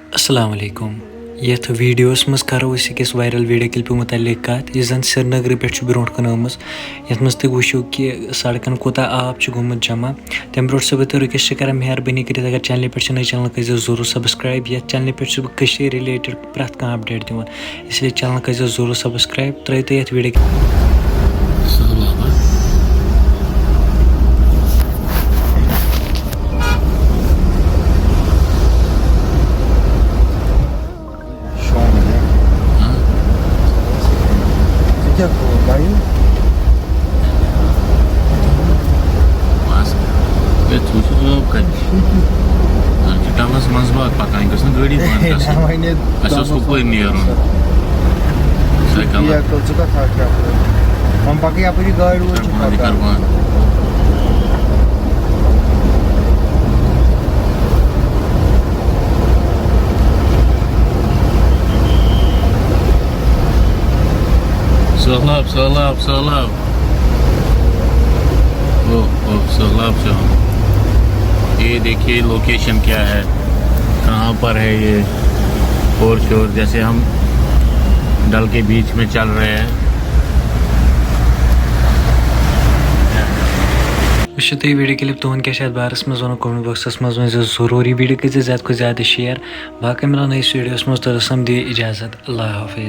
अस्सलाम वालेकुम। यथ वीडियोस मज करो अकिस वायरल वीडियो क्लिप मुतलिक कत यह जन श्रीनगर पे ब्रोट कन यथ मज तुम वो कि सड़कन कोता आब गुमुत जमा तम ब्रो बह तो रिक्वेस्ट कर मेहरबानी कर अगर चैनल पे नई चैनल कर जरूर सब्सक्राइब ये चैनल पे रिलेटेड प्रत कह अपडेट दिवान इसलिए चैनल कर जरूर सब्सक्राइब त्रो तो ये वीडियो क्या भाई बस ये तो कन टाउनस मज बात पकान गस गाड़ी बंद उसको कोई नहीं या कल चुका था क्या हम पके अपनी गाड़ी वो सैलाब सैलाब सैलाब ओह सैलाब से ये देखिए लोकेशन क्या है, कहाँ पर है ये और शोर जैसे हम डल के बीच में चल रहे हैं। वो वीडियो क्लिप तुन क्या बारस मज वो कमेंट बॉक्स मज वन जरूरी वीडियो कर ज़्यादा को ज़्यादा शेयर बाकी मिलान नई वीडियोस मज तो रसम दी इजाज़त। अल्लाह हाफिज़।